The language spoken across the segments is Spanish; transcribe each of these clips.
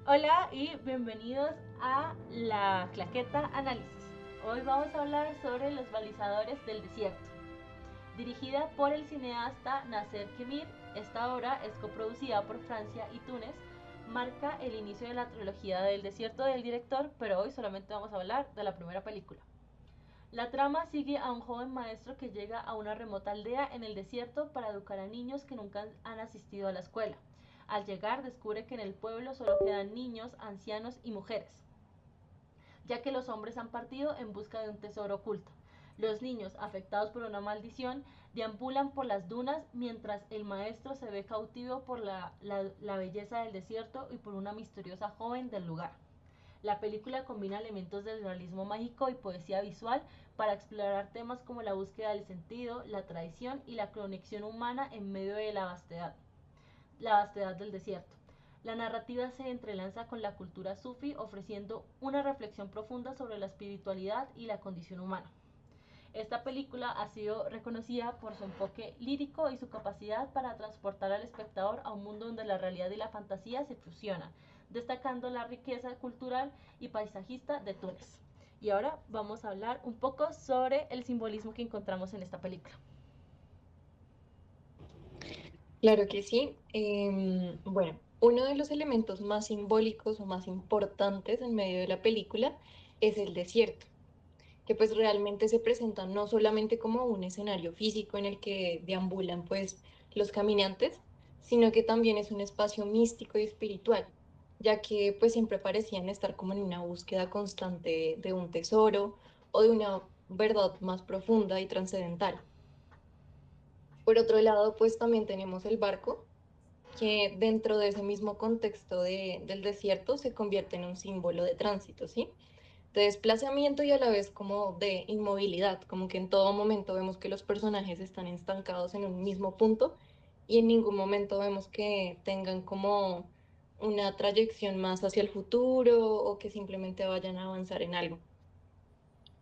Hola y bienvenidos a la Claqueta Análisis. Hoy vamos a hablar sobre los balizadores del desierto. Dirigida por el cineasta Nasser Khemir, esta obra es coproducida por Francia y Túnez, marca el inicio de la trilogía del desierto del director, pero hoy solamente vamos a hablar de la primera película. La trama sigue a un joven maestro que llega a una remota aldea en el desierto para educar a niños que nunca han asistido a la escuela. Al llegar descubre que en el pueblo solo quedan niños, ancianos y mujeres, ya que los hombres han partido en busca de un tesoro oculto. Los niños, afectados por una maldición, deambulan por las dunas mientras el maestro se ve cautivo por la belleza del desierto y por una misteriosa joven del lugar. La película combina elementos del realismo mágico y poesía visual para explorar temas como la búsqueda del sentido, la traición y la conexión humana en medio de la vastedad del desierto. La narrativa se entrelaza con la cultura sufi, ofreciendo una reflexión profunda sobre la espiritualidad y la condición humana. Esta película ha sido reconocida por su enfoque lírico y su capacidad para transportar al espectador a un mundo donde la realidad y la fantasía se fusionan, destacando la riqueza cultural y paisajista de Túnez. Y ahora vamos a hablar un poco sobre el simbolismo que encontramos en esta película. Claro que sí. Bueno, uno de los elementos más simbólicos o más importantes en medio de la película es el desierto, que pues realmente se presenta no solamente como un escenario físico en el que deambulan pues los caminantes, sino que también es un espacio místico y espiritual, ya que pues siempre parecían estar como en una búsqueda constante de un tesoro o de una verdad más profunda y trascendental. Por otro lado, pues también tenemos el barco que dentro de ese mismo contexto del desierto se convierte en un símbolo de tránsito, ¿sí? De desplazamiento y a la vez como de inmovilidad, como que en todo momento vemos que los personajes están estancados en un mismo punto y en ningún momento vemos que tengan como una trayección más hacia el futuro o que simplemente vayan a avanzar en algo.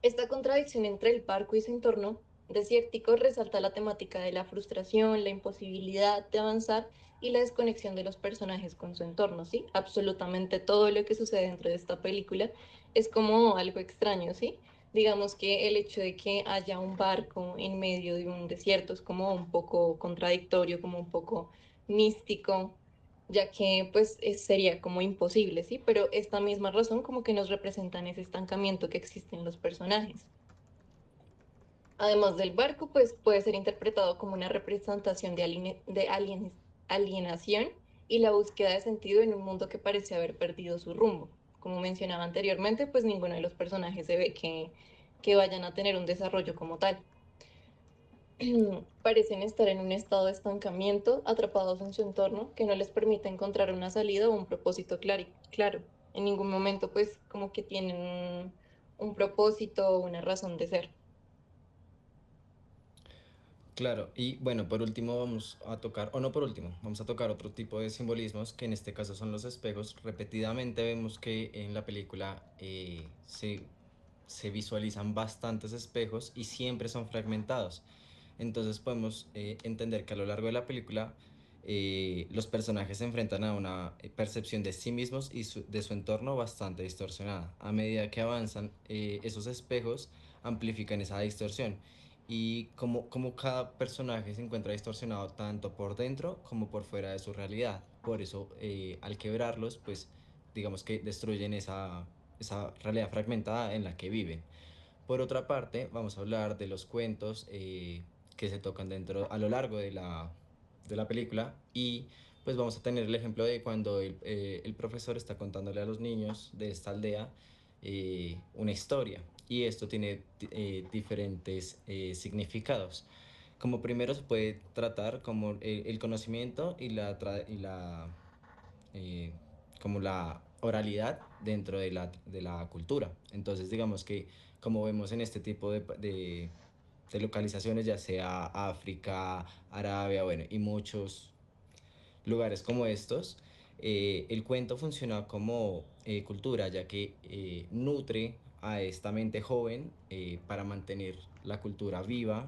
Esta contradicción entre el parco y su entorno desértico resalta la temática de la frustración, la imposibilidad de avanzar y la desconexión de los personajes con su entorno, ¿sí? Absolutamente todo lo que sucede dentro de esta película es como algo extraño, ¿sí? Digamos que el hecho de que haya un barco en medio de un desierto es como un poco contradictorio, como un poco místico, ya que pues sería como imposible, ¿sí? Pero esta misma razón como que nos representan ese estancamiento que existe en los personajes. Además del barco, pues puede ser interpretado como una representación de alienación y la búsqueda de sentido en un mundo que parece haber perdido su rumbo. Como mencionaba anteriormente, pues ninguno de los personajes se ve que vayan a tener un desarrollo como tal. Parecen estar en un estado de estancamiento, atrapados en su entorno, que no les permite encontrar una salida o un propósito claro. En ningún momento, pues, como que tienen un propósito o una razón de ser. Claro, y bueno, por último vamos a tocar, o no por último, vamos a tocar otro tipo de simbolismos que en este caso son los espejos. Repetidamente vemos que en la película se visualizan bastantes espejos y siempre son fragmentados. Entonces podemos entender que a lo largo de la película los personajes se enfrentan a una percepción de sí mismos y de su entorno bastante distorsionada. A medida que avanzan, esos espejos amplifican esa distorsión y como cada personaje se encuentra distorsionado tanto por dentro como por fuera de su realidad. Por eso, al quebrarlos, pues digamos que destruyen esa realidad fragmentada en la que viven. Por otra parte, vamos a hablar de los cuentos que se tocan a lo largo de la película y pues vamos a tener el ejemplo de cuando el profesor está contándole a los niños de esta aldea una historia y esto tiene diferentes significados. Como primero se puede tratar como el conocimiento y eh, como la oralidad dentro de la cultura. Entonces, digamos que como vemos en este tipo de localizaciones, ya sea África, Arabia, bueno, y muchos lugares como estos, el cuento funciona como cultura, ya que nutre a esta mente joven para mantener la cultura viva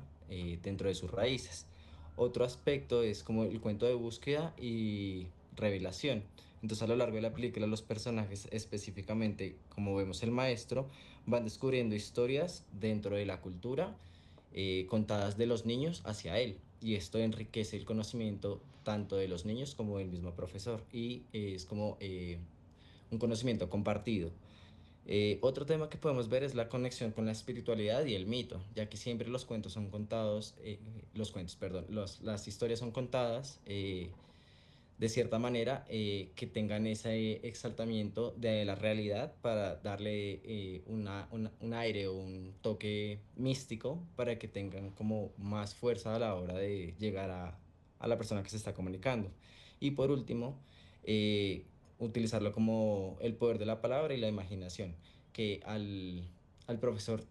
dentro de sus raíces. Otro aspecto es como el cuento de búsqueda y revelación. Entonces a lo largo de la película los personajes, específicamente como vemos el maestro, van descubriendo historias dentro de la cultura contadas de los niños hacia él. Y esto enriquece el conocimiento tanto de los niños como del mismo profesor. Y es como un conocimiento compartido. Otro tema que podemos ver es la conexión con la espiritualidad y el mito, ya que siempre los cuentos son contados, los cuentos, perdón, las historias son contadas de cierta manera que tengan ese exaltamiento de la realidad para darle un aire o un toque místico para que tengan como más fuerza a la hora de llegar a la persona que se está comunicando. Y por último, eh, utilizarlo como el poder de la palabra y la imaginación, que al profesor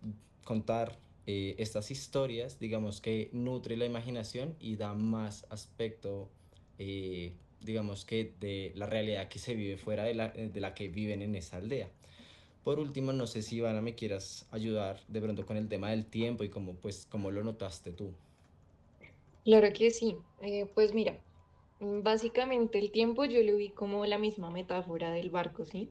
contar estas historias, digamos que nutre la imaginación y da más aspecto digamos que de la realidad que se vive fuera de la que viven en esa aldea. Por último, no sé si Ivana me quieras ayudar de pronto con el tema del tiempo y cómo, pues, cómo lo notaste tú. Claro que sí. Pues mira, básicamente el tiempo yo lo vi como la misma metáfora del barco, ¿sí?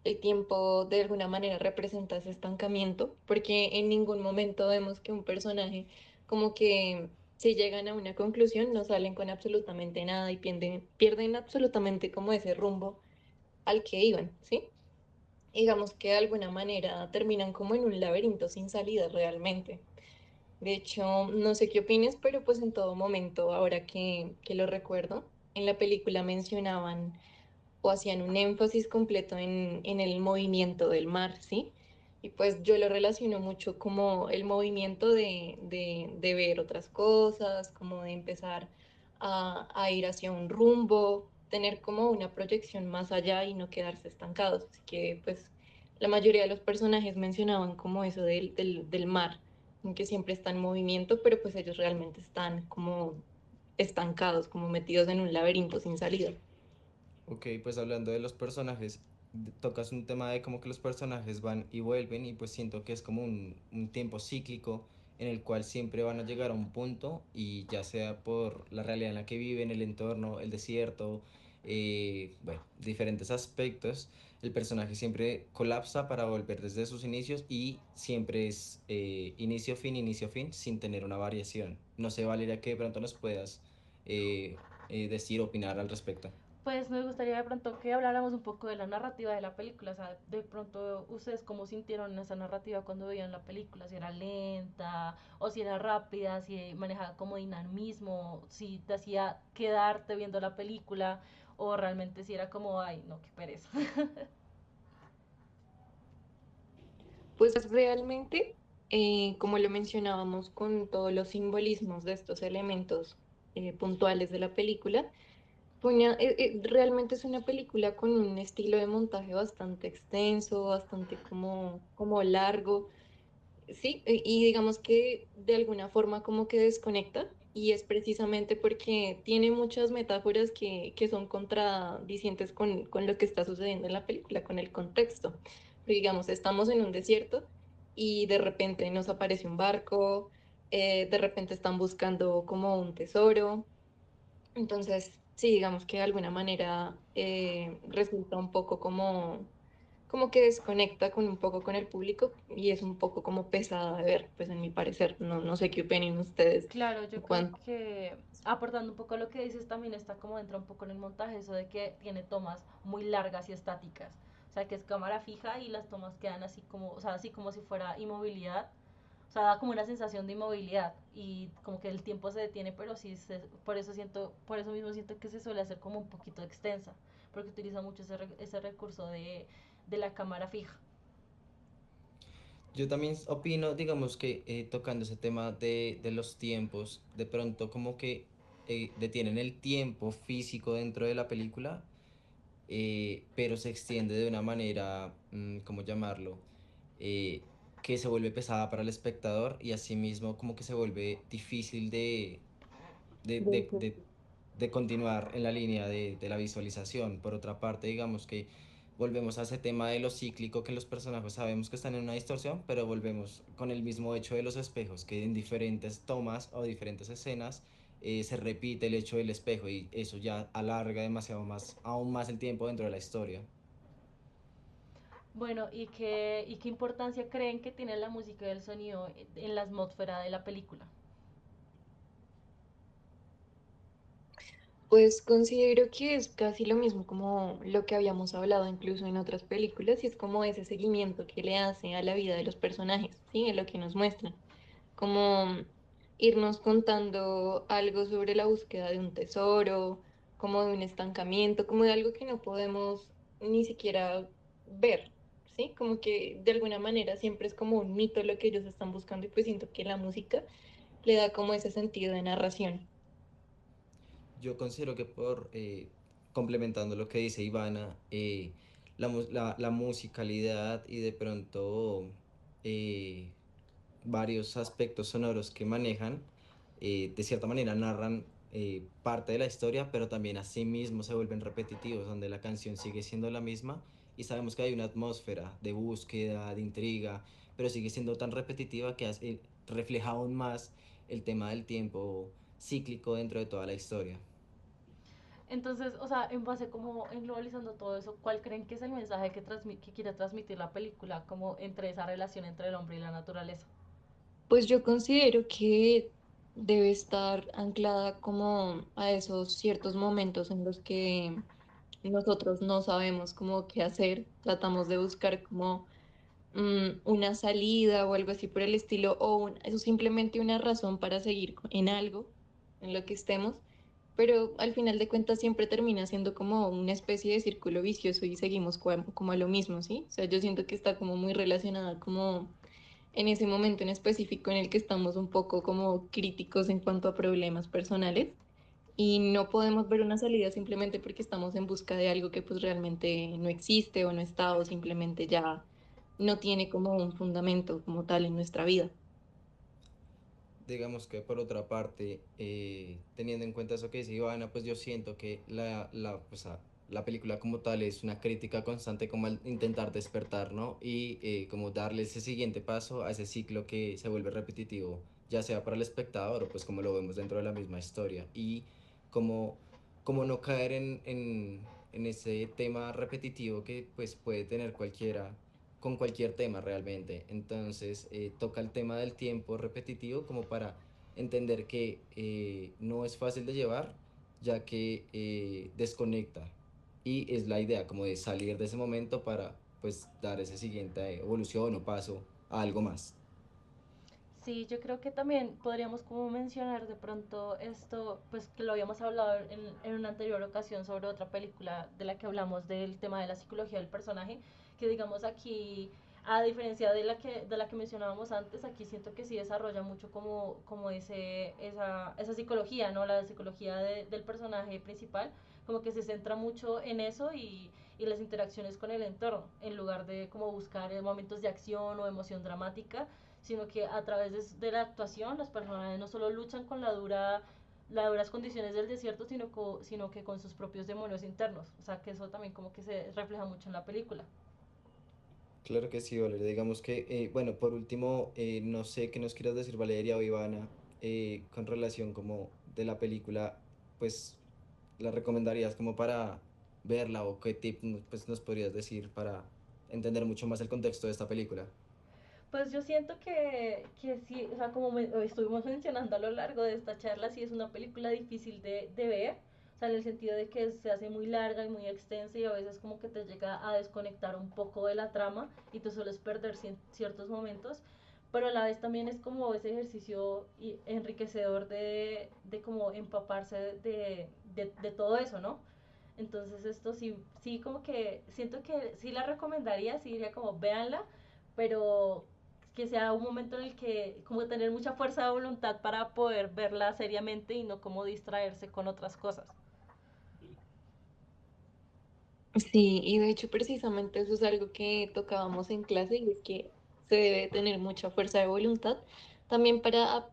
El tiempo de alguna manera representa ese estancamiento, porque en ningún momento vemos que un personaje como que si llegan a una conclusión no salen con absolutamente nada y pierden absolutamente como ese rumbo al que iban, ¿sí? Digamos que de alguna manera terminan como en un laberinto sin salida realmente. De hecho, no sé qué opines, pero pues en todo momento, ahora que lo recuerdo, en la película mencionaban o hacían un énfasis completo en el movimiento del mar, ¿sí? Y pues yo lo relaciono mucho como el movimiento de ver otras cosas, como de empezar a ir hacia un rumbo, tener como una proyección más allá y no quedarse estancados. Así que pues la mayoría de los personajes mencionaban como eso del mar, en que siempre está en movimiento, pero pues ellos realmente están como estancados, como metidos en un laberinto sin salida. Ok, pues hablando de los personajes, tocas un tema de como que los personajes van y vuelven y pues siento que es como un tiempo cíclico en el cual siempre van a llegar a un punto y ya sea por la realidad en la que viven, el entorno, el desierto, bueno, diferentes aspectos, el personaje siempre colapsa para volver desde sus inicios y siempre es inicio, fin, sin tener una variación. No sé, Valeria, que de pronto nos puedas decir, opinar al respecto. Pues me gustaría de pronto que habláramos un poco de la narrativa de la película, o sea, de pronto ustedes cómo sintieron esa narrativa cuando veían la película, si era lenta o si era rápida, si manejaba como dinamismo, si te hacía quedarte viendo la película o realmente si era como, ay, no, qué pereza. Pues realmente, como lo mencionábamos con todos los simbolismos de estos elementos puntuales de la película, realmente es una película con un estilo de montaje bastante extenso, bastante como largo, sí, y digamos que de alguna forma como que desconecta, y es precisamente porque tiene muchas metáforas que son contradicientes con lo que está sucediendo en la película, con el contexto. Porque, digamos, estamos en un desierto y de repente nos aparece un barco, de repente están buscando como un tesoro. Entonces, sí, digamos que de alguna manera resulta un poco como que desconecta con un poco con el público y es un poco como pesada de ver, pues en mi parecer. No sé qué opinen ustedes Claro, en yo creo cuanto. que aportando un poco a lo que dices también está como entra un poco en el montaje eso de que tiene tomas muy largas y estáticas. O sea, que es cámara fija y las tomas quedan así como, o sea, así como si fuera inmovilidad. O sea, da como una sensación de inmovilidad y como que el tiempo se detiene, pero sí, por eso siento, por eso mismo siento que se suele hacer como un poquito extensa, porque utiliza mucho ese recurso de la cámara fija. Yo también opino, digamos que tocando ese tema de los tiempos, de pronto como que detienen el tiempo físico dentro de la película, pero se extiende de una manera, ¿cómo llamarlo? Eh, que se vuelve pesada para el espectador y asimismo como que se vuelve difícil de, de, de- de, de continuar en la línea de la visualización. Por otra parte, digamos que volvemos a ese tema de lo cíclico, que los personajes sabemos que están en una distorsión, pero volvemos con el mismo hecho de los espejos, que en diferentes tomas o diferentes escenas se repite el hecho del espejo y eso ya alarga demasiado más, aún más el tiempo dentro de la historia. Bueno, y qué importancia creen que tiene la música y el sonido en la atmósfera de la película? Pues considero que es casi lo mismo como lo que habíamos hablado incluso en otras películas, y es como ese seguimiento que le hace a la vida de los personajes, ¿sí? En lo que nos muestran, como irnos contando algo sobre la búsqueda de un tesoro, como de un estancamiento, como de algo que no podemos ni siquiera ver, ¿sí? Como que de alguna manera siempre es como un mito lo que ellos están buscando, y pues siento que la música le da como ese sentido de narración. Yo considero que por, complementando lo que dice Ivana, la musicalidad y de pronto eh, varios aspectos sonoros que manejan, de cierta manera narran parte de la historia, pero también a sí mismos se vuelven repetitivos, donde la canción sigue siendo la misma y sabemos que hay una atmósfera de búsqueda, de intriga, pero sigue siendo tan repetitiva que refleja aún más el tema del tiempo cíclico dentro de toda la historia. Entonces, o sea, en base como en globalizando todo eso, ¿cuál creen que es el mensaje que quiere transmitir la película como entre esa relación entre el hombre y la naturaleza? Pues yo considero que debe estar anclada como a esos ciertos momentos en los que nosotros no sabemos cómo qué hacer, tratamos de buscar como una salida o algo así por el estilo, o eso simplemente una razón para seguir en algo, en lo que estemos, pero al final de cuentas siempre termina siendo como una especie de círculo vicioso y seguimos como a lo mismo, ¿sí? O sea, yo siento que está como muy relacionada como en ese momento en específico en el que estamos un poco como críticos en cuanto a problemas personales y no podemos ver una salida simplemente porque estamos en busca de algo que pues realmente no existe o no está o simplemente ya no tiene como un fundamento como tal en nuestra vida. Digamos que por otra parte, teniendo en cuenta eso que dice Ivana, pues yo siento que la película como tal es una crítica constante como al intentar despertar, ¿no? Y como darle ese siguiente paso a ese ciclo que se vuelve repetitivo, ya sea para el espectador o pues como lo vemos dentro de la misma historia. Y como, como no caer en ese tema repetitivo que pues puede tener cualquiera con cualquier tema realmente. Entonces toca el tema del tiempo repetitivo como para entender que no es fácil de llevar, ya que desconecta. Y es la idea como de salir de ese momento para pues dar ese siguiente evolución o paso a algo más. Sí, yo creo que también podríamos como mencionar de pronto esto, pues que lo habíamos hablado en una anterior ocasión sobre otra película de la que hablamos del tema de la psicología del personaje, que digamos aquí, a diferencia de la que mencionábamos antes, aquí siento que sí desarrolla mucho como esa psicología, ¿no? La psicología del personaje principal, como que se centra mucho en eso y las interacciones con el entorno, en lugar de como buscar momentos de acción o emoción dramática, sino que a través de la actuación los personajes no solo luchan con las duras condiciones del desierto, sino que con sus propios demonios internos. O sea, que eso también como que se refleja mucho en la película. Claro que sí, Valeria. Digamos que, bueno, por último, no sé qué nos quieras decir, Valeria o Ivana, con relación como de la película, pues la recomendarías como para verla o qué tip pues, nos podrías decir para entender mucho más el contexto de esta película. Pues yo siento que sí, o sea, como estuvimos mencionando a lo largo de esta charla, sí es una película difícil de ver, o sea, en el sentido de que se hace muy larga y muy extensa y a veces como que te llega a desconectar un poco de la trama y te sueles perder ciertos momentos, pero a la vez también es como ese ejercicio enriquecedor de como empaparse de todo eso, ¿no? Entonces esto sí, sí como que siento que sí la recomendaría, sí diría como véanla, pero que sea un momento en el que como tener mucha fuerza de voluntad para poder verla seriamente y no como distraerse con otras cosas. Sí, y de hecho precisamente eso es algo que tocábamos en clase, y es que se debe tener mucha fuerza de voluntad también para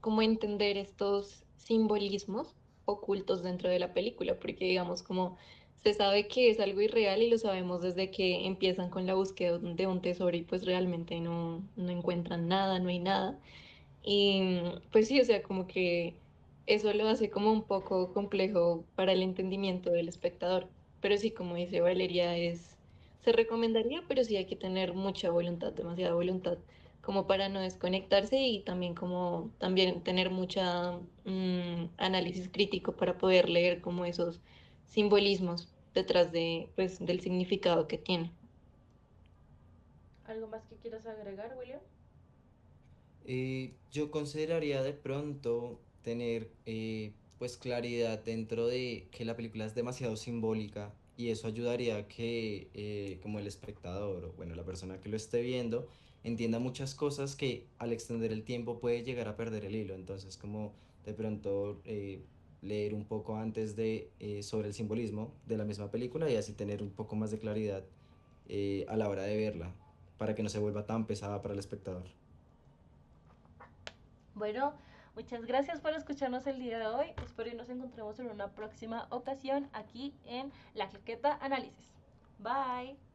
como entender estos simbolismos ocultos dentro de la película, porque digamos como se sabe que es algo irreal y lo sabemos desde que empiezan con la búsqueda de un tesoro y pues realmente no encuentran nada, no hay nada. Y pues sí, o sea, como que eso lo hace como un poco complejo para el entendimiento del espectador. Pero sí, como dice Valeria, se recomendaría, pero sí hay que tener mucha voluntad, demasiada voluntad, como para no desconectarse y también como también tener mucha análisis crítico para poder leer como esos simbolismos detrás de, pues, del significado que tiene. ¿Algo más que quieras agregar, William? Yo consideraría de pronto tener pues claridad dentro de que la película es demasiado simbólica y eso ayudaría a que como el espectador o bueno la persona que lo esté viendo entienda muchas cosas que al extender el tiempo puede llegar a perder el hilo. Entonces como de pronto leer un poco antes de sobre el simbolismo de la misma película y así tener un poco más de claridad a la hora de verla para que no se vuelva tan pesada para el espectador. Bueno, muchas gracias por escucharnos el día de hoy. Espero que nos encontremos en una próxima ocasión aquí en La Claqueta Análisis. Bye.